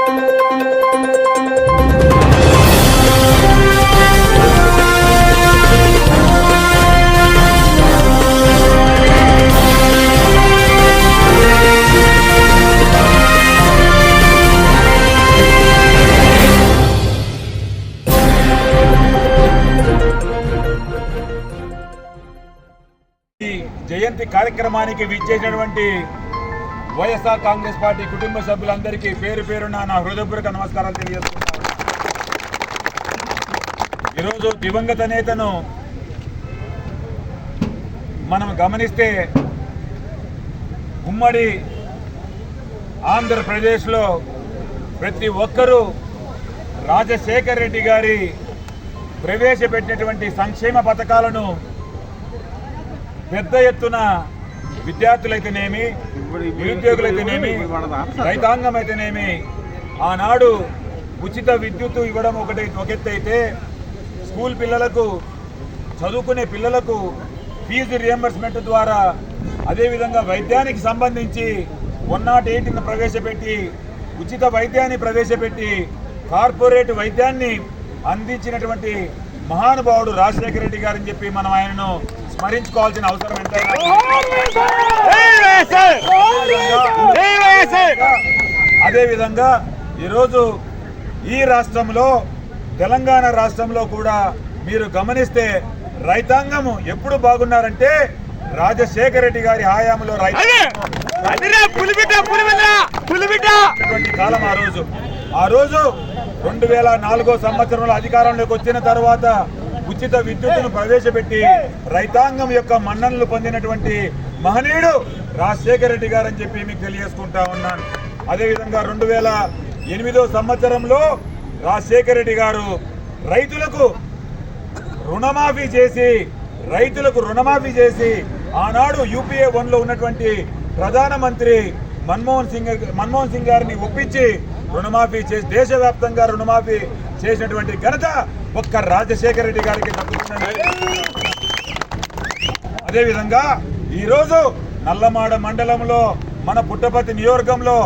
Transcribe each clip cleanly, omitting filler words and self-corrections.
జయంతి కార్యక్రమానికి విచ్చేసినటువంటి వైఎస్ఆర్ కాంగ్రెస్ పార్టీ కుటుంబ సభ్యులందరికీ పేరు పేరున నా హృదయపూర్వక నమస్కారాలు తెలియజేస్తున్నాను. ఈరోజు దివంగత నేతను మనం గమనిస్తే ఉమ్మడి ఆంధ్రప్రదేశ్లో ప్రతి ఒక్కరూ రాజశేఖర్ రెడ్డి గారి ప్రవేశపెట్టినటువంటి సంక్షేమ పథకాలను పెద్ద ఎత్తున విద్యార్థులైతేనేమి, నిరుద్యోగులైతేనేమి, రైతాంగం అయితేనేమి ఆనాడు ఉచిత విద్యుత్తు ఇవ్వడం ఒక ఎత్తు అయితే, స్కూల్ పిల్లలకు చదువుకునే పిల్లలకు ఫీజు రియంబర్స్మెంట్ ద్వారా, అదేవిధంగా వైద్యానికి సంబంధించి 108ను ప్రవేశపెట్టి ఉచిత వైద్యాన్ని ప్రవేశపెట్టి కార్పొరేట్ వైద్యాన్ని అందించినటువంటి మహానుభావుడు రాజశేఖర రెడ్డి గారని చెప్పి మనం ఆయనను స్మరించుకోవాల్సిన అవసరం ఎంతైనా. అదేవిధంగా ఈరోజు ఈ రాష్ట్రంలో, తెలంగాణ రాష్ట్రంలో కూడా మీరు గమనిస్తే రైతాంగము ఎప్పుడు బాగున్నారంటే రాజశేఖర రెడ్డి గారి హయాంలో కాలం. ఆ రోజు 2004 సంవత్సరంలో అధికారంలోకి వచ్చిన తర్వాత ఉచిత విద్యుత్తును ప్రవేశపెట్టి రైతాంగం యొక్క మన్ననలు పొందినటువంటి మహనీయుడు రాజశేఖర రెడ్డి గారు అని చెప్పి మీకు తెలియజేసుకుంటా ఉన్నాను. అదేవిధంగా 2008 సంవత్సరంలో రాజశేఖర రెడ్డి గారు రైతులకు రుణమాఫీ చేసి ఆనాడు UPA 1లో ఉన్నటువంటి ప్రధానమంత్రి మన్మోహన్ సింగ్ గారిని ఒప్పించి రుణమాఫీ చేసి దేశవ్యాప్తంగా రుణమాఫీ చేసినటువంటి ఘనత ఒక్క రాజశేఖర రెడ్డి గారికి దక్కుతుందని. అదేవిధంగా ఈరోజు నల్లమాడ మండలంలో, మన పుట్టపర్తి నియోజకవర్గంలో,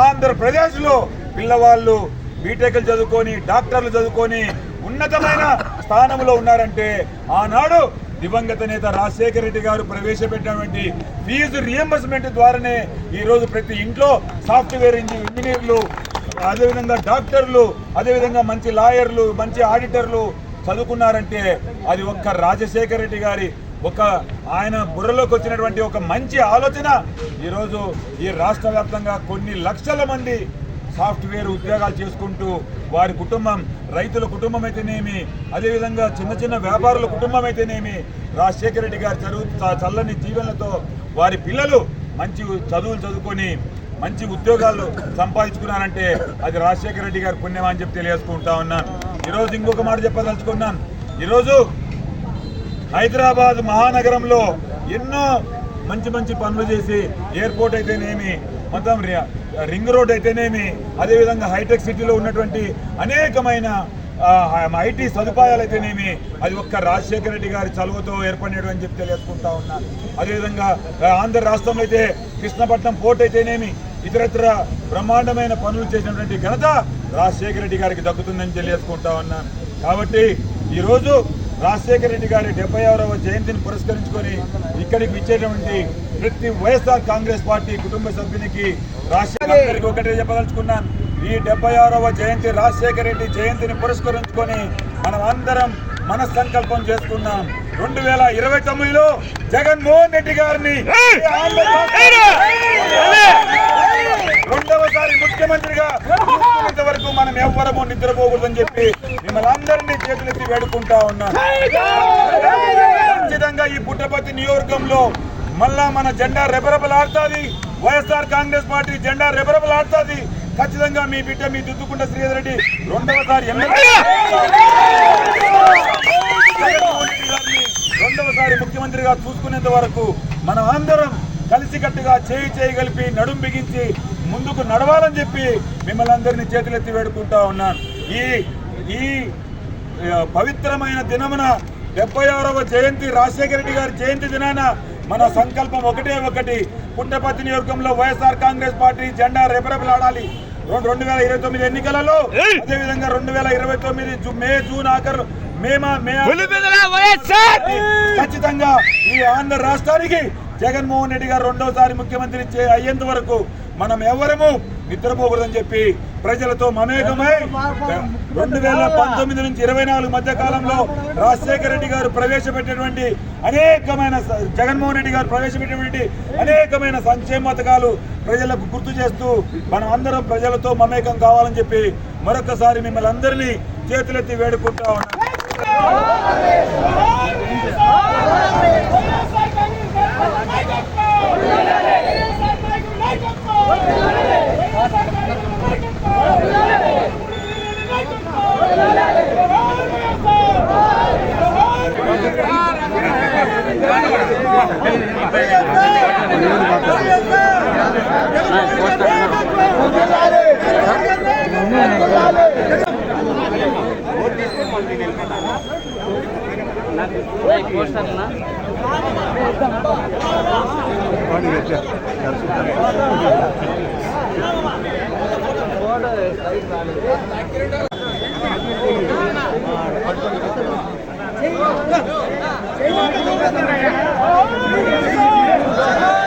ఆంధ్రప్రదేశ్లో పిల్లవాళ్ళు బీటెక్లు చదువుకొని, డాక్టర్లు చదువుకొని ఉన్నతమైన స్థానంలో ఉన్నారంటే ఆనాడు దివంగత నేత రాజశేఖర రెడ్డి గారు ప్రవేశపెట్టినటువంటి ఫీజు రియంబర్స్మెంట్ ద్వారానే ఈరోజు ప్రతి ఇంట్లో సాఫ్ట్వేర్ ఇంజనీర్లు, అదేవిధంగా డాక్టర్లు, అదేవిధంగా మంచి లాయర్లు, మంచి ఆడిటర్లు చదువుకున్నారంటే అది ఒక్క రాజశేఖర రెడ్డి గారి ఆయన బుర్రలోకి వచ్చినటువంటి ఒక మంచి ఆలోచన. ఈరోజు ఈ రాష్ట్ర వ్యాప్తంగా కొన్ని లక్షల మంది సాఫ్ట్వేర్ ఉద్యోగాలు చేసుకుంటూ వారి కుటుంబం, రైతుల కుటుంబం అయితేనేమి, అదేవిధంగా చిన్న చిన్న వ్యాపారుల కుటుంబం అయితేనేమి రాజశేఖర రెడ్డి గారి చల్లని జీవనలతో వారి పిల్లలు మంచి చదువులు చదువుకొని మంచి ఉద్యోగాలు సంపాదించుకున్నారంటే అది రాజశేఖర రెడ్డి గారి పుణ్యం అని చెప్పి తెలియజేసుకుంటా ఉన్నాను. ఈరోజు ఇంకొక మాట చెప్పదలుచుకున్నాను. ఈరోజు హైదరాబాద్ మహానగరంలో ఎన్నో మంచి పనులు చేసి, ఎయిర్పోర్ట్ అయితేనేమి, మొత్తం రింగ్ రోడ్ అయితేనేమి, అదేవిధంగా హైటెక్ సిటీలో ఉన్నటువంటి అనేకమైన ఐటీ సదుపాయాలు అయితేనేమి అది ఒక్క రాజశేఖర రెడ్డి గారి చలువతో ఏర్పడినట్టు అని చెప్పి తెలియజేసుకుంటా ఉన్నాను. అదేవిధంగా ఆంధ్ర రాష్ట్రంలో అయితే కృష్ణపట్నం పోర్ట్ అయితేనేమి ఇతరత్ర బ్రహ్మాండమైన పనులు చేసినటువంటి ఘనత రాజశేఖర రెడ్డి గారికి దక్కుతుందని తెలియజేసుకుంటా ఉన్నాను. కాబట్టి ఈరోజు రాజశేఖర రెడ్డి గారి 76వ జయంతిని పురస్కరించుకొని ఇక్కడికి విచ్చేటువంటి ప్రతి వైఎస్ఆర్ కాంగ్రెస్ పార్టీ కుటుంబ సభ్యునికి రాజశేఖర ఒకటే చెప్పదలుచుకున్నాను. ఈ 76వ జయంతి రాజశేఖర రెడ్డి జయంతిని పురస్కరించుకొని మనం అందరం మన సంకల్పం చేసుకున్నాం. 2029లో జగన్మోహన్ రెడ్డి గారిని రెండవసారి ముఖ్యమంత్రిగా చూసుకునేంత వరకు మనం ఎవ్వరము నిద్రపోకూడదని చెప్పి మిమ్మల్ని అందరినీ చేతులెత్తి వేడుకుంటా ఉన్నాం. ఖచ్చితంగా ఈ పుట్టపర్తి నియోజకవర్గంలో మళ్ళా మన జెండా రెపరెపలాడుతుంది. వైఎస్ఆర్ కాంగ్రెస్ పార్టీ జెండా రెపరెపలాడుతుంది. ఖచ్చితంగా మీ బిడ్డ, మీ దుద్దుకుంట శ్రీధర్ రెడ్డి రెండవసారి ముఖ్యమంత్రిగా చూసుకునేంత వరకు మనం అందరం కలిసికట్టుగా చేయి కలిపి నడుం బిగించి ముందుకు నడవాలని చెప్పి మిమ్మల్ని అందరినీ చేతులెత్తి వేడుకుంటా ఉన్నాను. ఈ పవిత్రమైన దినమున 76వ జయంతి రాజశేఖర రెడ్డి గారి జయంతి దినాన మన సంకల్పం ఒకటి, పుట్టపర్తి నియోజకవర్గంలో వైఎస్ఆర్ కాంగ్రెస్ పార్టీ జెండా రెపరెపలాడాలి. 2029 ఎన్నికలలో అదేవిధంగా 2029 మే జూన్ ఆఖరు ఖచ్చితంగా ఈ ఆంధ్ర రాష్ట్రానికి జగన్మోహన్ రెడ్డి గారు రెండోసారి ముఖ్యమంత్రి అయ్యేంత వరకు మనం ఎవరము నిద్రపోకూడదని చెప్పి ప్రజలతో మమేకమై 2019 నుంచి 24 మధ్య కాలంలో రాజశేఖర రెడ్డి గారు ప్రవేశపెట్టినటువంటి జగన్మోహన్ రెడ్డి గారు ప్రవేశపెట్టినటువంటి అనేకమైన సంక్షేమ పథకాలు ప్రజలకు గుర్తు చేస్తూ మనం అందరం ప్రజలతో మమేకం కావాలని చెప్పి మరొకసారి మిమ్మల్ని అందరినీ చేతులెత్తి వేడుకుంటా ఉన్నాం. Hey!